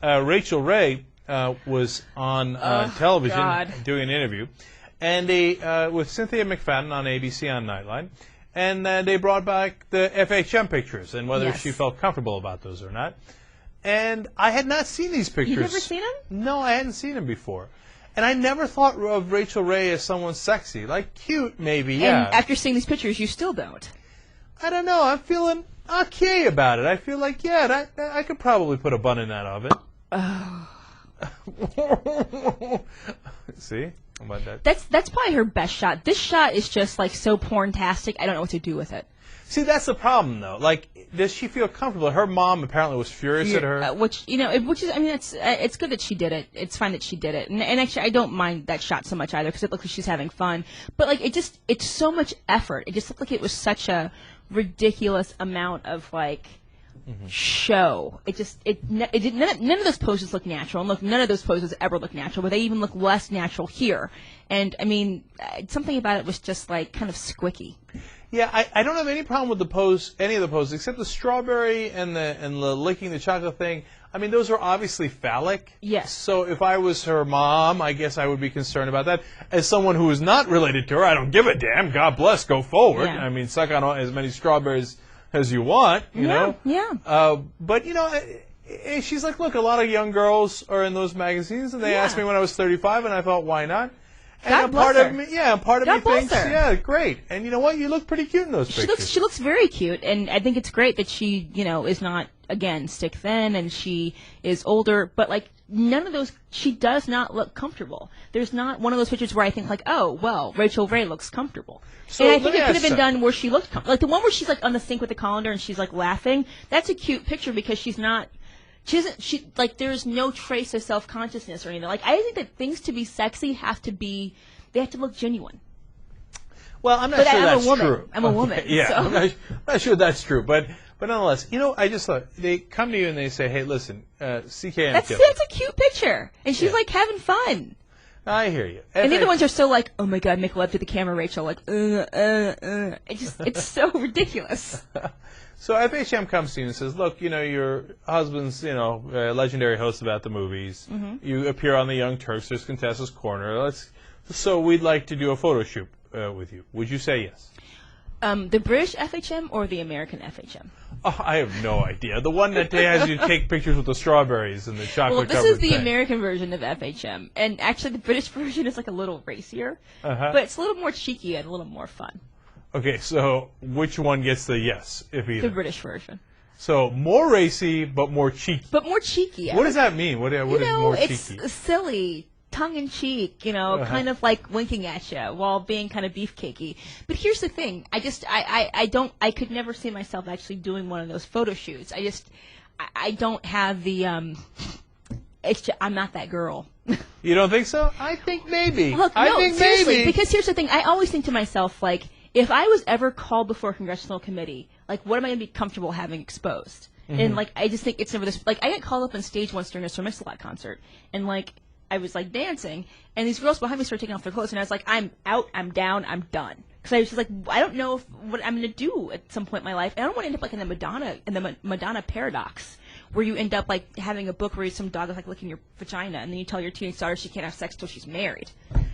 Rachael Ray was on television doing an interview, and they with Cynthia McFadden on ABC on Nightline, and they brought back the FHM pictures and whether she felt comfortable about those or not. And I had not seen these pictures. You've never seen them? No, I hadn't seen them before. And I never thought of Rachael Ray as someone sexy. Like, cute, maybe, yeah. And after seeing these pictures, you still don't. I don't know. I'm feeling okay about it. I feel like, yeah, I could probably put a bun in that oven. Oh. See? How about that? That's probably her best shot. This shot is just, like, so porn-tastic, I don't know what to do with it. See, that's the problem, though. Like, does she feel comfortable? Her mom apparently was furious at her. Which is, I mean, it's good that she did it. It's fine that she did it. And actually, I don't mind that shot so much either because it looks like she's having fun. But, like, it's so much effort. It just looked like it was such a ridiculous amount of, like, show. None of those poses look natural. And look, none of those poses ever look natural, but they even look less natural here. And, I mean, something about it was just, like, kind of squicky. Yeah, I don't have any problem with the pose, any of the poses, except the strawberry and the licking the chocolate thing. I mean, those are obviously phallic. Yes. So if I was her mom, I guess I would be concerned about that. As someone who is not related to her, I don't give a damn. God bless, go forward. Yeah. I mean, suck on as many strawberries as you want, you know. Yeah. But, you know, she's like, look, a lot of young girls are in those magazines, and they asked me when I was 35, and I thought, why not? And part of me thinks, yeah, great. And you know what? You look pretty cute in those pictures. She looks very cute, and I think it's great that she, is not, again, stick thin, and she is older. But like none of those, she does not look comfortable. There's not one of those pictures where I think like, oh, well, Rachael Ray looks comfortable. So and I think it could have been done where she looked like the one where she's like on the sink with the colander and she's like laughing. That's a cute picture because she's not. There's no trace of self-consciousness or anything. Like, I think that things to be sexy they have to look genuine. Well, I'm not sure that's true. I'm a woman. Yeah, so. I'm not sure that's true. But nonetheless, I just thought, they come to you and they say, hey, listen, CK and That's a cute picture. And she's, like, having fun. I hear you. And the other ones are so like, oh, my God, make love to the camera, Rachael. Like, It's so ridiculous. So FHM comes to you and says, look, your husband's, legendary host about the movies. Mm-hmm. You appear on the Young Turks. There's Contessa's Corner. So we'd like to do a photo shoot with you. Would you say yes? The British FHM or the American FHM? Oh, I have no idea. The one that has you take pictures with the strawberries and the chocolate. Well, this is the American version of FHM. And actually the British version is like a little racier. But it's a little more cheeky and a little more fun. Okay, so which one gets the yes, if either? The British version. So more racy, but more cheeky. But more cheeky. What does that mean? What is more cheeky? It's silly, tongue-in-cheek, kind of like winking at you while being kind of beefcakey. But here's the thing. I could never see myself actually doing one of those photo shoots. I don't have the, I'm not that girl. You don't think so? I think maybe. Look, seriously, because here's the thing. I always think to myself, like, if I was ever called before a congressional committee, like, what am I going to be comfortable having exposed? Mm-hmm. And, like, I just think it's never this. Like, I got called up on stage once during a Sir Mix-a-Lot concert, and, like, I was, like, dancing, and these girls behind me started taking off their clothes, and I was like, I'm out, I'm down, I'm done. Because I was just like, I don't know what I'm going to do at some point in my life. And I don't want to end up, like, in the Madonna paradox, where you end up, like, having a book where some dog is, like, licking your vagina, and then you tell your teenage daughter she can't have sex till she's married.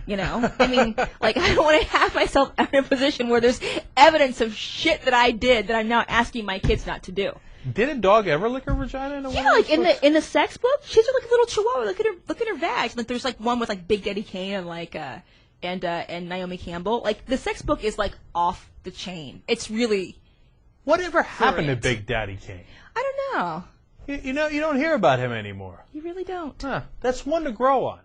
I mean, like, I don't want to have myself in a position where there's evidence of shit that I did that I'm now asking my kids not to do. Did a dog ever lick her vagina in a Yeah, like in the sex book, she's like a little chihuahua. Look at her vag. Like there's like one with like Big Daddy Kane and like and Naomi Campbell. Like the sex book is like off the chain. It's really. Whatever happened to Big Daddy Kane? I don't know. You don't hear about him anymore. You really don't. Huh. That's one to grow on.